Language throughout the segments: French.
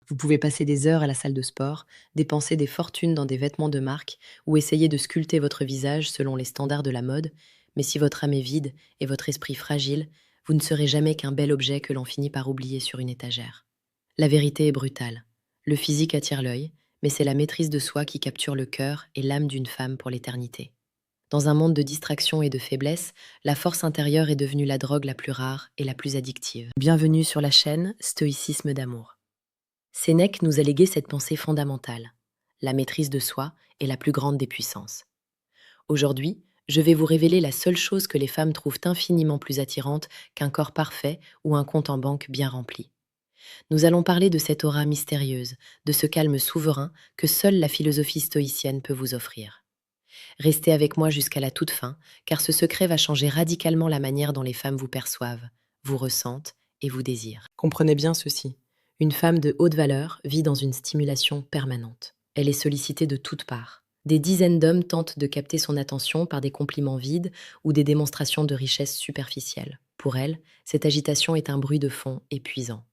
Vous pouvez passer des heures à la salle de sport, dépenser des fortunes dans des vêtements de marque ou essayer de sculpter votre visage selon les standards de la mode, mais si votre âme est vide et votre esprit fragile, vous ne serez jamais qu'un bel objet que l'on finit par oublier sur une étagère. La vérité est brutale. Le physique attire l'œil, mais c'est la maîtrise de soi qui capture le cœur et l'âme d'une femme pour l'éternité. Dans un monde de distraction et de faiblesse, la force intérieure est devenue la drogue la plus rare et la plus addictive. Bienvenue sur la chaîne Stoïcisme d'amour. Sénèque nous a légué cette pensée fondamentale. La maîtrise de soi est la plus grande des puissances. Aujourd'hui, je vais vous révéler la seule chose que les femmes trouvent infiniment plus attirante qu'un corps parfait ou un compte en banque bien rempli. Nous allons parler de cette aura mystérieuse, de ce calme souverain que seule la philosophie stoïcienne peut vous offrir. Restez avec moi jusqu'à la toute fin, car ce secret va changer radicalement la manière dont les femmes vous perçoivent, vous ressentent et vous désirent. Comprenez bien ceci. Une femme de haute valeur vit dans une stimulation permanente. Elle est sollicitée de toutes parts. Des dizaines d'hommes tentent de capter son attention par des compliments vides ou des démonstrations de richesse superficielle. Pour elle, cette agitation est un bruit de fond épuisant.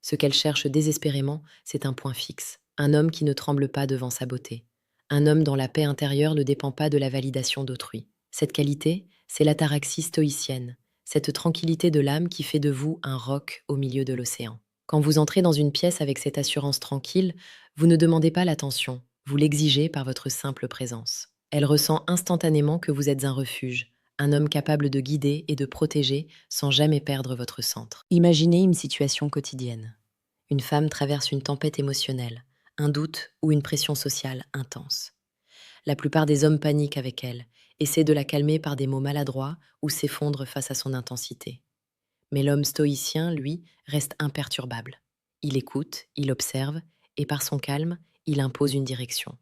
Ce qu'elle cherche désespérément, c'est un point fixe, un homme qui ne tremble pas devant sa beauté, un homme dont la paix intérieure ne dépend pas de la validation d'autrui. Cette qualité, c'est l'ataraxie stoïcienne, cette tranquillité de l'âme qui fait de vous un roc au milieu de l'océan. Quand vous entrez dans une pièce avec cette assurance tranquille, vous ne demandez pas l'attention, vous l'exigez par votre simple présence. Elle ressent instantanément que vous êtes un refuge, un homme capable de guider et de protéger sans jamais perdre votre centre. Imaginez une situation quotidienne. Une femme traverse une tempête émotionnelle, un doute ou une pression sociale intense. La plupart des hommes paniquent avec elle, essaient de la calmer par des mots maladroits ou s'effondrent face à son intensité. Mais l'homme stoïcien, lui, reste imperturbable. Il écoute, il observe, et par son calme, il impose une direction.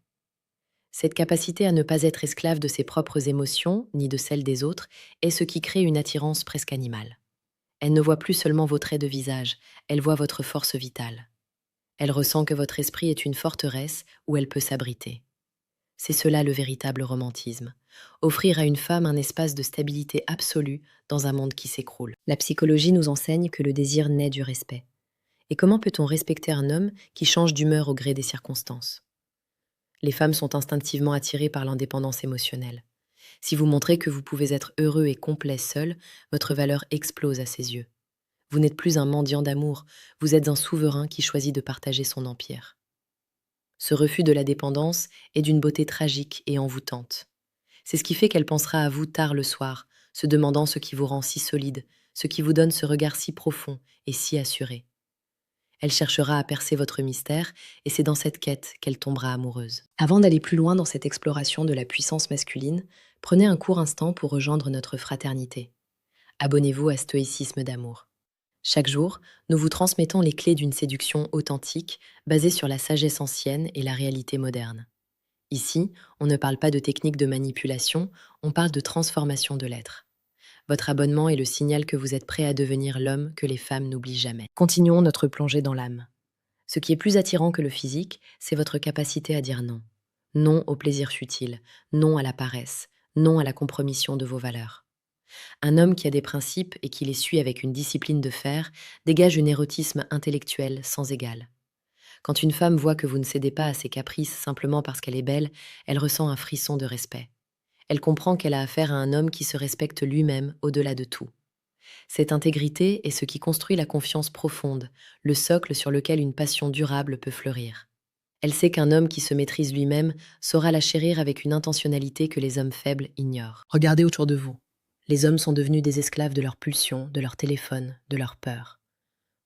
Cette capacité à ne pas être esclave de ses propres émotions, ni de celles des autres, est ce qui crée une attirance presque animale. Elle ne voit plus seulement vos traits de visage, elle voit votre force vitale. Elle ressent que votre esprit est une forteresse où elle peut s'abriter. C'est cela le véritable romantisme. Offrir à une femme un espace de stabilité absolue dans un monde qui s'écroule. La psychologie nous enseigne que le désir naît du respect. Et comment peut-on respecter un homme qui change d'humeur au gré des circonstances? Les femmes sont instinctivement attirées par l'indépendance émotionnelle. Si vous montrez que vous pouvez être heureux et complet seul, votre valeur explose à ses yeux. Vous n'êtes plus un mendiant d'amour, vous êtes un souverain qui choisit de partager son empire. Ce refus de la dépendance est d'une beauté tragique et envoûtante. C'est ce qui fait qu'elle pensera à vous tard le soir, se demandant ce qui vous rend si solide, ce qui vous donne ce regard si profond et si assuré. Elle cherchera à percer votre mystère et c'est dans cette quête qu'elle tombera amoureuse. Avant d'aller plus loin dans cette exploration de la puissance masculine, prenez un court instant pour rejoindre notre fraternité. Abonnez-vous à Stoïcisme d'amour. Chaque jour, nous vous transmettons les clés d'une séduction authentique basée sur la sagesse ancienne et la réalité moderne. Ici, on ne parle pas de techniques de manipulation, on parle de transformation de l'être. Votre abonnement est le signal que vous êtes prêt à devenir l'homme que les femmes n'oublient jamais. Continuons notre plongée dans l'âme. Ce qui est plus attirant que le physique, c'est votre capacité à dire non. Non au plaisir futile, non à la paresse, non à la compromission de vos valeurs. Un homme qui a des principes et qui les suit avec une discipline de fer dégage un érotisme intellectuel sans égal. Quand une femme voit que vous ne cédez pas à ses caprices simplement parce qu'elle est belle, elle ressent un frisson de respect. Elle comprend qu'elle a affaire à un homme qui se respecte lui-même au-delà de tout. Cette intégrité est ce qui construit la confiance profonde, le socle sur lequel une passion durable peut fleurir. Elle sait qu'un homme qui se maîtrise lui-même saura la chérir avec une intentionnalité que les hommes faibles ignorent. Regardez autour de vous. Les hommes sont devenus des esclaves de leurs pulsions, de leur téléphone, de leur peur.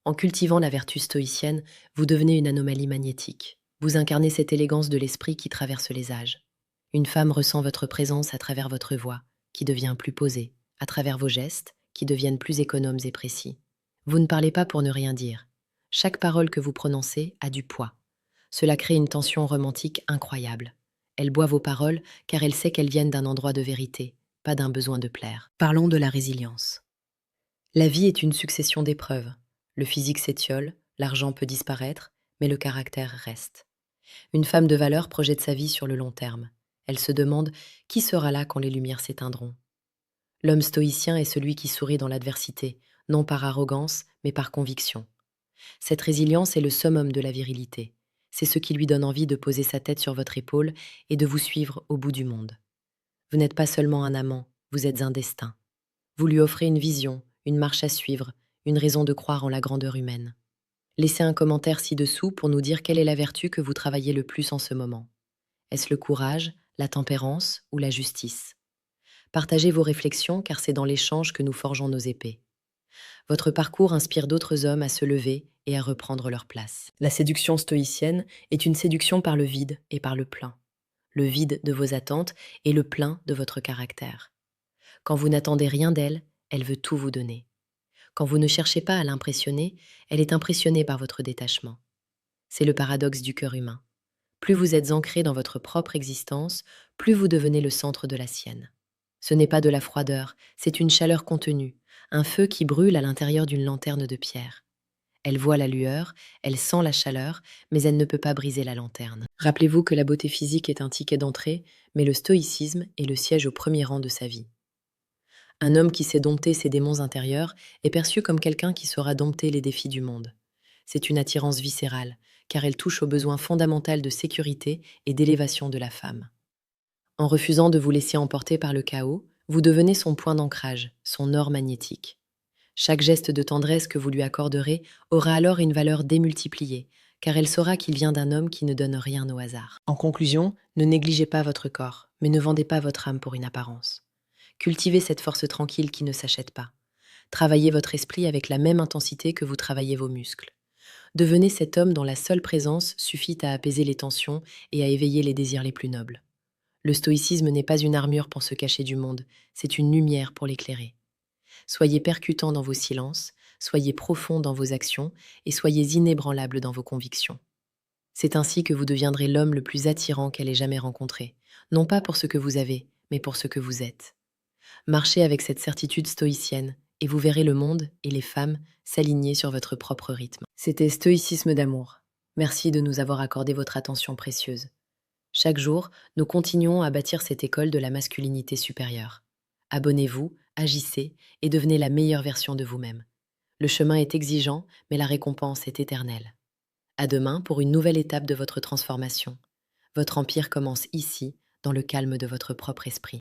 En cultivant la vertu stoïcienne, vous devenez une anomalie magnétique. Vous incarnez cette élégance de l'esprit qui traverse les âges. Une femme ressent votre présence à travers votre voix, qui devient plus posée, à travers vos gestes, qui deviennent plus économes et précis. Vous ne parlez pas pour ne rien dire. Chaque parole que vous prononcez a du poids. Cela crée une tension romantique incroyable. Elle boit vos paroles car elle sait qu'elles viennent d'un endroit de vérité, pas d'un besoin de plaire. Parlons de la résilience. La vie est une succession d'épreuves. Le physique s'étiole, l'argent peut disparaître, mais le caractère reste. Une femme de valeur projette sa vie sur le long terme. Elle se demande qui sera là quand les lumières s'éteindront. L'homme stoïcien est celui qui sourit dans l'adversité, non par arrogance, mais par conviction. Cette résilience est le summum de la virilité. C'est ce qui lui donne envie de poser sa tête sur votre épaule et de vous suivre au bout du monde. Vous n'êtes pas seulement un amant, vous êtes un destin. Vous lui offrez une vision, une marche à suivre, une raison de croire en la grandeur humaine. Laissez un commentaire ci-dessous pour nous dire quelle est la vertu que vous travaillez le plus en ce moment. Est-ce le courage, la tempérance ou la justice? Partagez vos réflexions car c'est dans l'échange que nous forgeons nos épées. Votre parcours inspire d'autres hommes à se lever et à reprendre leur place. La séduction stoïcienne est une séduction par le vide et par le plein. Le vide de vos attentes et le plein de votre caractère. Quand vous n'attendez rien d'elle, elle veut tout vous donner. Quand vous ne cherchez pas à l'impressionner, elle est impressionnée par votre détachement. C'est le paradoxe du cœur humain. Plus vous êtes ancré dans votre propre existence, plus vous devenez le centre de la sienne. Ce n'est pas de la froideur, c'est une chaleur contenue, un feu qui brûle à l'intérieur d'une lanterne de pierre. Elle voit la lueur, elle sent la chaleur, mais elle ne peut pas briser la lanterne. Rappelez-vous que la beauté physique est un ticket d'entrée, mais le stoïcisme est le siège au premier rang de sa vie. Un homme qui sait dompter ses démons intérieurs est perçu comme quelqu'un qui saura dompter les défis du monde. C'est une attirance viscérale, car elle touche au besoin fondamental de sécurité et d'élévation de la femme. En refusant de vous laisser emporter par le chaos, vous devenez son point d'ancrage, son or magnétique. Chaque geste de tendresse que vous lui accorderez aura alors une valeur démultipliée, car elle saura qu'il vient d'un homme qui ne donne rien au hasard. En conclusion, ne négligez pas votre corps, mais ne vendez pas votre âme pour une apparence. Cultivez cette force tranquille qui ne s'achète pas. Travaillez votre esprit avec la même intensité que vous travaillez vos muscles. Devenez cet homme dont la seule présence suffit à apaiser les tensions et à éveiller les désirs les plus nobles. Le stoïcisme n'est pas une armure pour se cacher du monde, c'est une lumière pour l'éclairer. Soyez percutant dans vos silences, soyez profond dans vos actions et soyez inébranlable dans vos convictions. C'est ainsi que vous deviendrez l'homme le plus attirant qu'elle ait jamais rencontré, non pas pour ce que vous avez, mais pour ce que vous êtes. Marchez avec cette certitude stoïcienne et vous verrez le monde et les femmes s'aligner sur votre propre rythme. C'était Stoïcisme d'amour. Merci de nous avoir accordé votre attention précieuse. Chaque jour, nous continuons à bâtir cette école de la masculinité supérieure. Abonnez-vous, agissez et devenez la meilleure version de vous-même. Le chemin est exigeant, mais la récompense est éternelle. À demain pour une nouvelle étape de votre transformation. Votre empire commence ici, dans le calme de votre propre esprit.